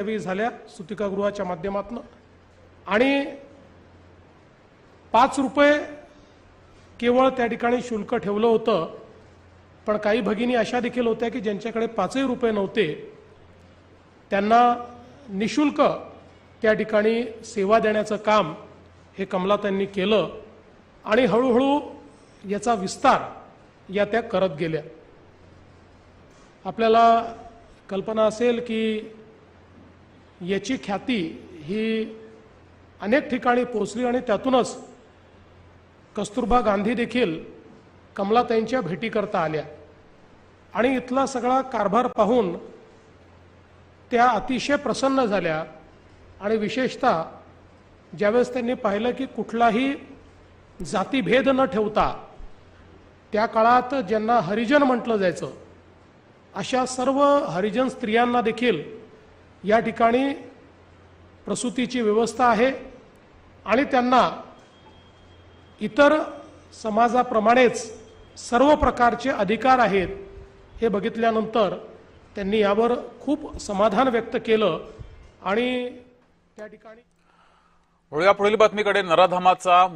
झाल्या सुतिकागृहाच्या माध्यमातून आणि 5 रुपये केवळ त्या ठिकाणी शुल्क ठेवलं होतं। पण काही भगिनी अशा देखील होत्या की ज्यांच्याकडे 5 रुपये नव्हते, त्यांना निशुल्क त्या ठिकाणी सेवा देण्याचं काम हे कमलाताईंनी केलं आणि हळूहळू याचा विस्तार या त्या करत गेल्या। आपल्याला कल्पना असेल की याची ख्याती ही अनेक ठिकाणी पोहोचली आणि त्यातूनच कस्तुरबा गांधी देखील कमलाताईंच्या भेटीकरता आल्या आणि इथला सगळा कारभार पाहून त्या अतिशय प्रसन्न झाल्या। आणि विशेषतः ज्यावेळेस त्यांनी पाहिलं की कुठलाही जातीभेद न ठेवता त्या काळात ज्यांना हरिजन म्हटलं जायचं अशा सर्व हरिजन स्त्रियांना देखील या ठिकाणी प्रसूतीची व्यवस्था आहे आणि त्यांना इतर समाजाप्रमाणेच सर्व प्रकारचे अधिकार आहेत हे बघितल्यानंतर त्यांनी यावर खूप समाधान व्यक्त केलं आणि त्या ठिकाणी वळूया पुढील बातमीकडे। नराधामाचा